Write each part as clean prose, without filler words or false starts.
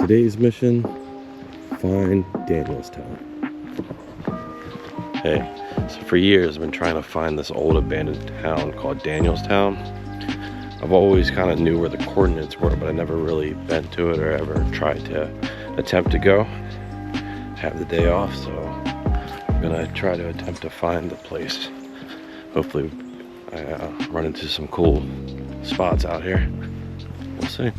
Today's mission, find Danielstown. Hey, so for years I've been trying to find this old abandoned town called Danielstown. I've always kind of knew where the coordinates were, but I never really been to it or ever tried to attempt to go. Have the day off, so I'm gonna try to attempt to find the place. Hopefully I run into some cool spots out here. We'll see.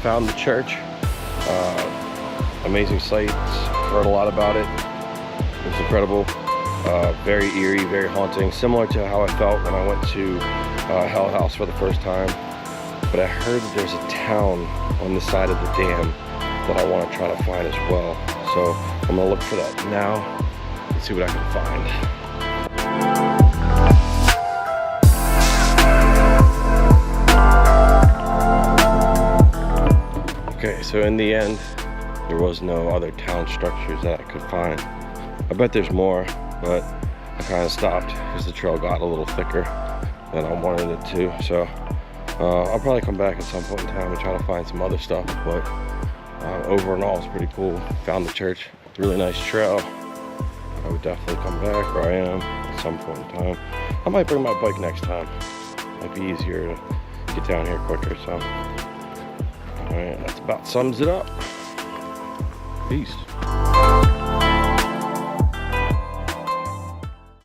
found the church. Amazing sights, heard a lot about it. It was incredible, very eerie, very haunting, similar to how I felt when I went to Hell House for the first time. But I heard that there's a town on the side of the dam that I want to try to find as well. So I'm gonna look for that now and see what I can find. Okay, so in the end, there was no other town structures that I could find. I bet there's more, but I kind of stopped because the trail got a little thicker than I wanted it to. So I'll probably come back at some point in time and try to find some other stuff, but over and all, it's pretty cool. Found the church, really nice trail. I would definitely come back where I am at some point in time. I might bring my bike next time. Might be easier to get down here quicker, so. All right, that's about sums it up. Peace.